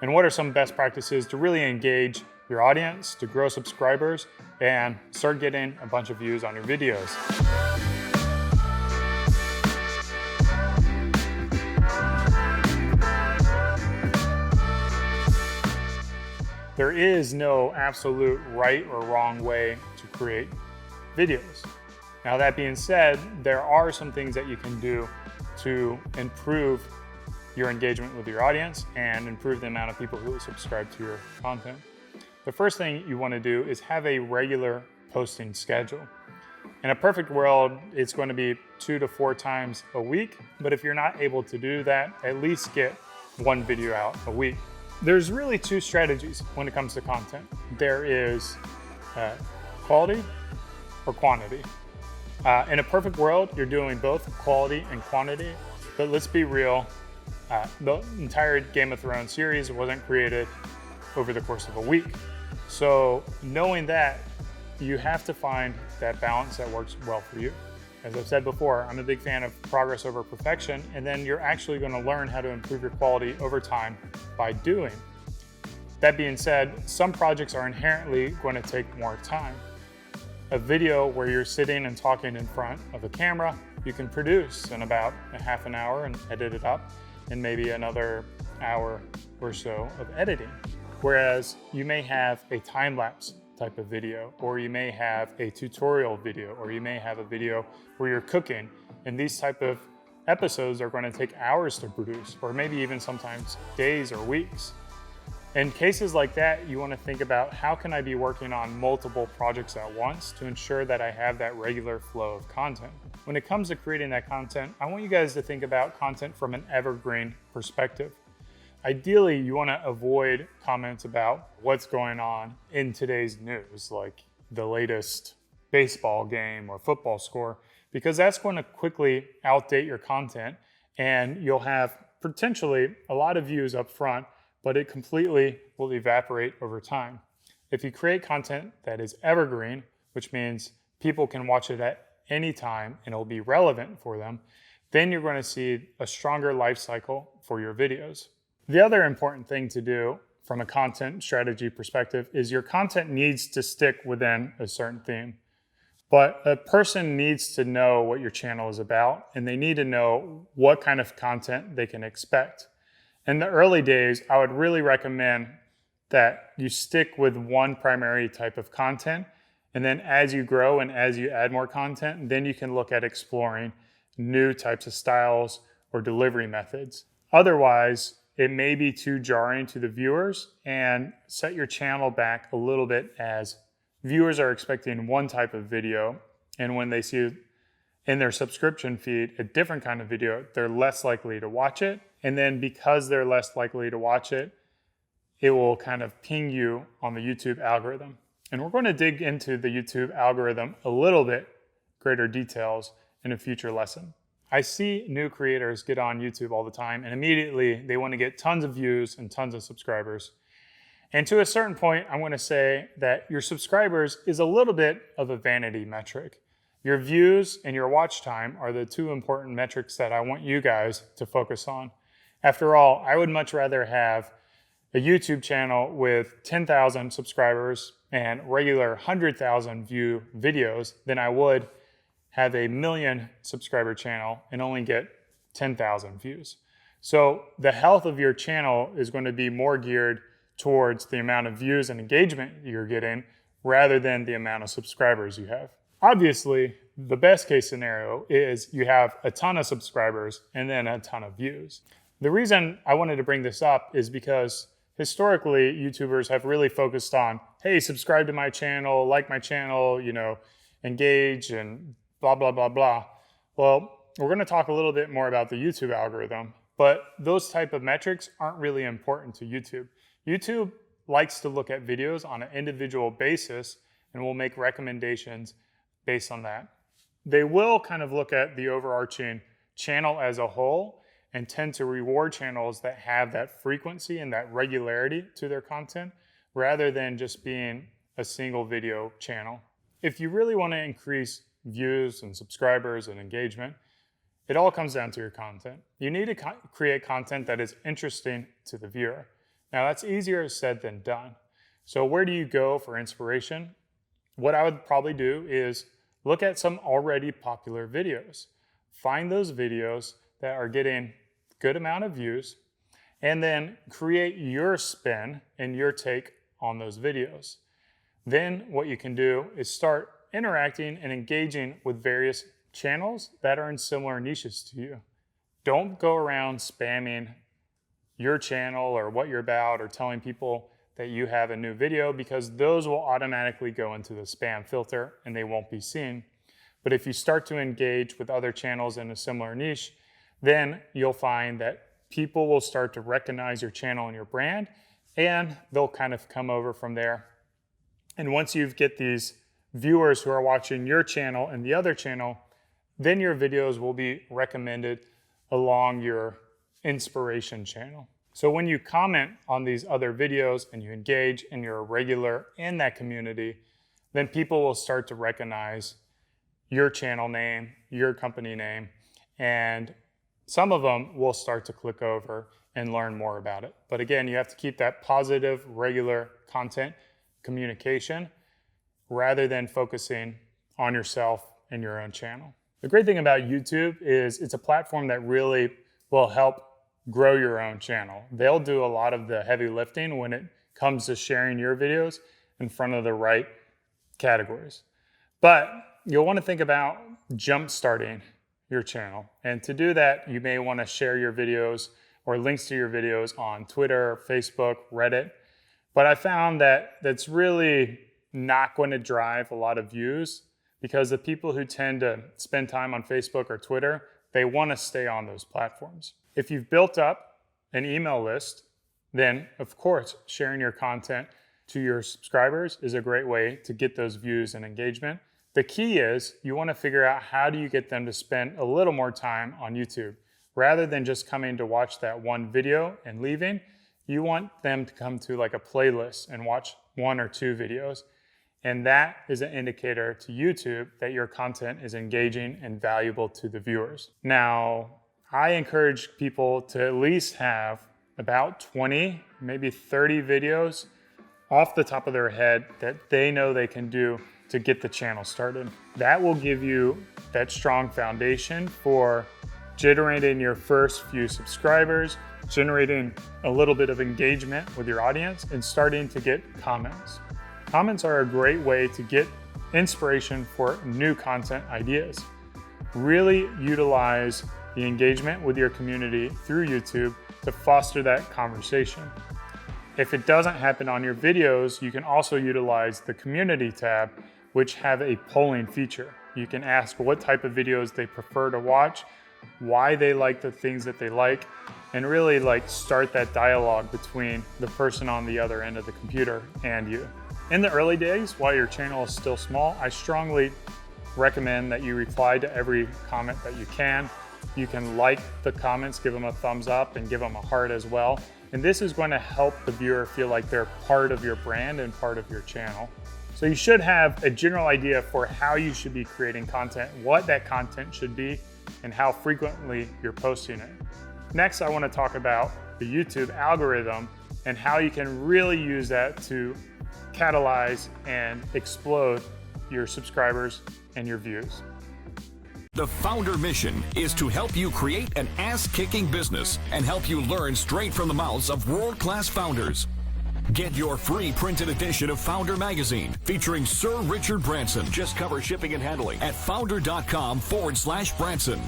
and what are some best practices to really engage your audience, to grow subscribers, and start getting a bunch of views on your videos. There is no absolute right or wrong way to create videos. Now, that being said, there are some things that you can do to improve your engagement with your audience and improve the amount of people who subscribe to your content. The first thing you want to do is have a regular posting schedule. In a perfect world, it's going to be 2 to 4 times a week, but if you're not able to do that, at least get one video out a week. There's really 2 strategies when it comes to content. There is quality or quantity. In a perfect world, you're doing both quality and quantity, but let's be real, the entire Game of Thrones series wasn't created over the course of a week. So knowing that, you have to find that balance that works well for you. As I've said before, I'm a big fan of progress over perfection, and then you're actually going to learn how to improve your quality over time by doing. That being said, some projects are inherently going to take more time. A video where you're sitting and talking in front of a camera, you can produce in about a half an hour and edit it up, and maybe another hour or so of editing. Whereas you may have a time-lapse type of video, or you may have a tutorial video, or you may have a video where you're cooking, and these type of episodes are going to take hours to produce, or maybe even sometimes days or weeks. In cases like that, you want to think about how can I be working on multiple projects at once to ensure that I have that regular flow of content. When it comes to creating that content, I want you guys to think about content from an evergreen perspective. Ideally, you want to avoid comments about what's going on in today's news, like the latest baseball game or football score, because that's going to quickly outdate your content, and you'll have potentially a lot of views up front, but it completely will evaporate over time. If you create content that is evergreen, which means people can watch it at any time and it'll be relevant for them, then you're going to see a stronger life cycle for your videos. The other important thing to do from a content strategy perspective is your content needs to stick within a certain theme. But a person needs to know what your channel is about, and they need to know what kind of content they can expect. In the early days, I would really recommend that you stick with one primary type of content, and then as you grow and as you add more content, then you can look at exploring new types of styles or delivery methods. Otherwise, it may be too jarring to the viewers and set your channel back a little bit, as viewers are expecting one type of video, and when they see in their subscription feed a different kind of video, they're less likely to watch it. And then because they're less likely to watch it, it will kind of ping you on the YouTube algorithm. And we're going to dig into the YouTube algorithm a little bit greater details in a future lesson. I see new creators get on YouTube all the time, and immediately they want to get tons of views and tons of subscribers. And to a certain point, I'm going to say that your subscribers is a little bit of a vanity metric. Your views and your watch time are the 2 important metrics that I want you guys to focus on. After all, I would much rather have a YouTube channel with 10,000 subscribers and regular 100,000 view videos than I would have a 1 million subscriber channel and only get 10,000 views. So the health of your channel is going to be more geared towards the amount of views and engagement you're getting rather than the amount of subscribers you have. Obviously, the best case scenario is you have a ton of subscribers and then a ton of views. The reason I wanted to bring this up is because historically, YouTubers have really focused on, hey, subscribe to my channel, like my channel, engage and blah, blah, blah, blah. Well, we're going to talk a little bit more about the YouTube algorithm, but those type of metrics aren't really important to YouTube. YouTube likes to look at videos on an individual basis and will make recommendations based on that. They will kind of look at the overarching channel as a whole and tend to reward channels that have that frequency and that regularity to their content rather than just being a single video channel. If you really want to increase views and subscribers and engagement, it all comes down to your content. You need to create content that is interesting to the viewer. Now that's easier said than done. So where do you go for inspiration? What I would probably do is look at some already popular videos. Find those videos that are getting good amount of views, and then create your spin and your take on those videos. Then what you can do is start interacting and engaging with various channels that are in similar niches to you. Don't go around spamming your channel or what you're about or telling people that you have a new video, because those will automatically go into the spam filter and they won't be seen. But if you start to engage with other channels in a similar niche, then you'll find that people will start to recognize your channel and your brand, and they'll kind of come over from there. And once you get these viewers who are watching your channel and the other channel, then your videos will be recommended along your inspiration channel. So when you comment on these other videos and you engage and you're a regular in that community, then people will start to recognize your channel name, your company name, and some of them will start to click over and learn more about it. But again, you have to keep that positive, regular content communication rather than focusing on yourself and your own channel. The great thing about YouTube is it's a platform that really will help grow your own channel. They'll do a lot of the heavy lifting when it comes to sharing your videos in front of the right categories. But you'll want to think about jump-starting your channel. And to do that, you may want to share your videos or links to your videos on Twitter, Facebook, Reddit. But I found that that's really not going to drive a lot of views, because the people who tend to spend time on Facebook or Twitter, they want to stay on those platforms. If you've built up an email list, then of course, sharing your content to your subscribers is a great way to get those views and engagement. The key is you want to figure out how do you get them to spend a little more time on YouTube. Rather than just coming to watch that one video and leaving, you want them to come to like a playlist and watch 1 or 2 videos. And that is an indicator to YouTube that your content is engaging and valuable to the viewers. Now, I encourage people to at least have about 20, maybe 30 videos off the top of their head that they know they can do to get the channel started. That will give you that strong foundation for generating your first few subscribers, generating a little bit of engagement with your audience, and starting to get comments. Comments are a great way to get inspiration for new content ideas. Really utilize the engagement with your community through YouTube to foster that conversation. If it doesn't happen on your videos, you can also utilize the community tab, which have a polling feature. You can ask what type of videos they prefer to watch, why they like the things that they like, and really start that dialogue between the person on the other end of the computer and you. In the early days, while your channel is still small, I strongly recommend that you reply to every comment that you can. You can like the comments, give them a thumbs up, and give them a heart as well. And this is going to help the viewer feel like they're part of your brand and part of your channel. So you should have a general idea for how you should be creating content, what that content should be, and how frequently you're posting it. Next, I want to talk about the YouTube algorithm and how you can really use that to catalyze and explode your subscribers and your views. The Foundr mission is to help you create an ass-kicking business and help you learn straight from the mouths of world-class founders. Get your free printed edition of Foundr magazine featuring Sir Richard Branson. Just cover shipping and handling at foundr.com/Branson.